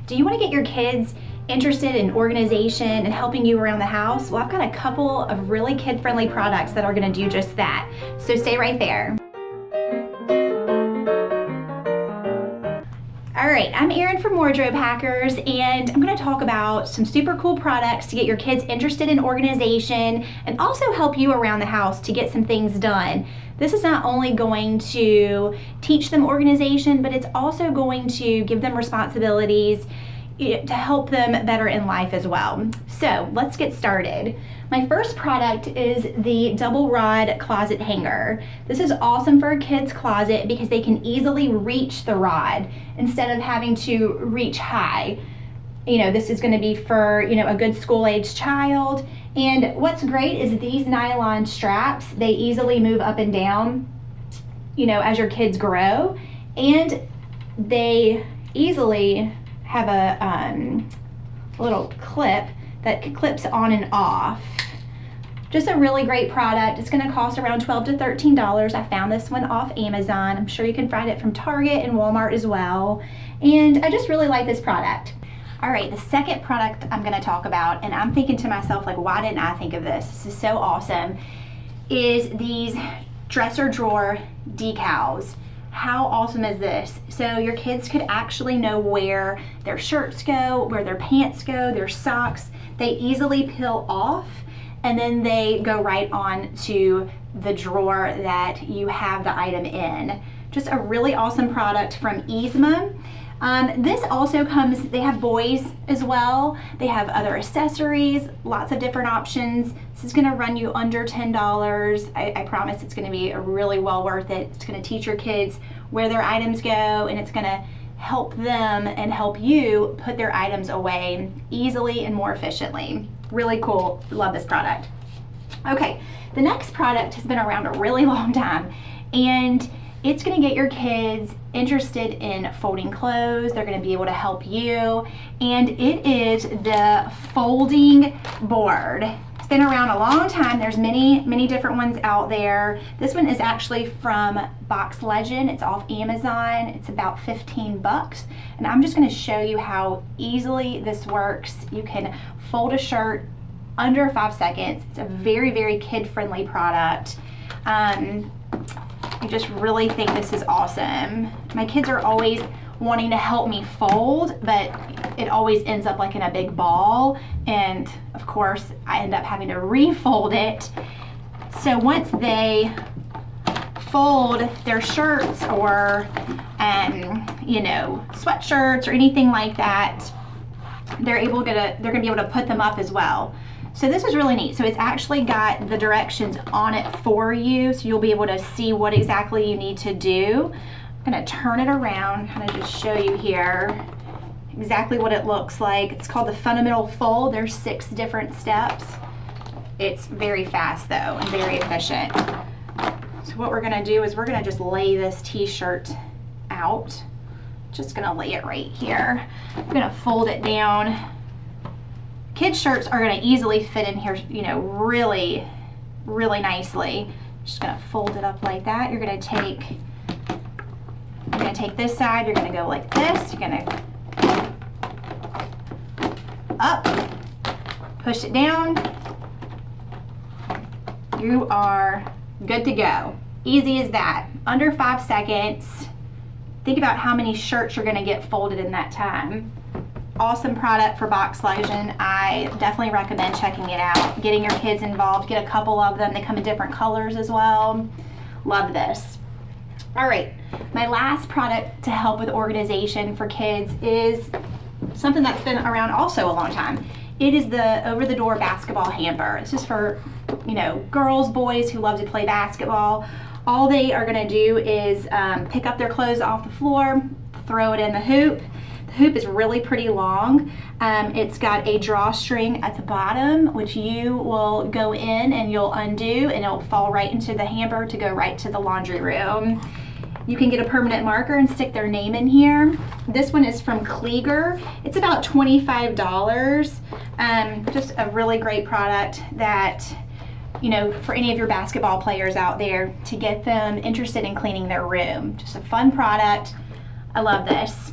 Do you want to get your kids interested in organization and helping you around the house? Well, I've got a couple of really kid-friendly products that are going to do just that. So stay right there. All right, I'm Erin from Wardrobe Hackers, and I'm going to talk about some super cool products to get your kids interested in organization and also help you around the house to get some things done. This is not only going to teach them organization, but it's also going to give them responsibilities to help them better in life as well. So let's get started. My first product is the double rod closet hanger. This is awesome for a kid's closet because they can easily reach the rod instead of having to reach high. This is going to be for, a good school-age child. And what's great is these nylon straps, they easily move up and down, as your kids grow. And they easily have a little clip that clips on and off. Just a really great product. It's going to cost around $12 to $13. I found this one off Amazon. I'm sure you can find it from Target and Walmart as well. And I just really like this product. All right, the second product I'm going to talk about, and I'm thinking to myself, like, why didn't I think of this? This is so awesome, is these dresser drawer decals. How awesome is this? So your kids could actually know where their shirts go, where their pants go, their socks. They easily peel off, and then they go right on to the drawer that you have the item in. Just a really awesome product from Yzma. This also comes, they have boys as well. They have other accessories, lots of different options. This is gonna run you under $10. I promise it's gonna be really well worth it. It's gonna teach your kids where their items go, and it's gonna help them and help you put their items away easily and more efficiently. Really cool, love this product. Okay, the next product has been around a really long time, and it's going to get your kids interested in folding clothes. They're going to be able to help you. And it is the folding board. It's been around a long time. There's many different ones out there. This one is actually from Box Legend. It's off Amazon. It's about 15 bucks. And I'm just going to show you how easily this works. You can fold a shirt under 5 seconds. It's a very kid-friendly product. I just really think this is awesome. My kids are always wanting to help me fold, but it always ends up like in a big ball, and of course I end up having to refold it. So once they fold their shirts or sweatshirts or anything like that, they're gonna be able to put them up as well. So this is really neat. So it's actually got the directions on it for you, so you'll be able to see what exactly you need to do. I'm gonna turn it around, kind of just show you here exactly what it looks like. It's called the fundamental fold. There's 6 different steps. It's very fast though and very efficient. So what we're gonna do is we're gonna just lay this t-shirt out. Just gonna lay it right here. I'm gonna fold it down. Kids' shirts are going to easily fit in here, really nicely. Just going to fold it up like that. You're going to take this side. You're going to go like this. You're going to up, push it down. You are good to go. Easy as that. Under 5 seconds. Think about how many shirts you're going to get folded in that time. Awesome product for Box Legend. I definitely recommend checking it out. Getting your kids involved, get a couple of them. They come in different colors as well. Love this. All right, my last product to help with organization for kids is something that's been around also a long time. It is the over-the-door basketball hamper. This is for, girls, boys who love to play basketball. All they are gonna do is pick up their clothes off the floor, throw it in the hoop. Hoop is really pretty long. It's got a drawstring at the bottom, which you will go in and you'll undo, and it'll fall right into the hamper to go right to the laundry room. You can get a permanent marker and stick their name in here. This one is from Kleeger. It's about $25. Just a really great product that, for any of your basketball players out there, to get them interested in cleaning their room. Just a fun product. I love this.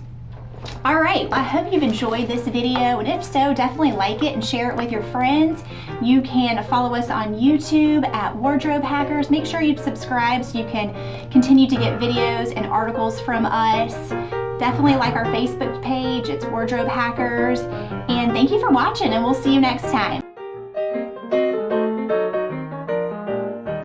All right, I hope you've enjoyed this video, and if so, definitely like it and share it with your friends. You can follow us on YouTube at Wardrobe Hackers. Make sure you subscribe so you can continue to get videos and articles from us. Definitely like our Facebook page, it's Wardrobe Hackers. And thank you for watching, and we'll see you next time.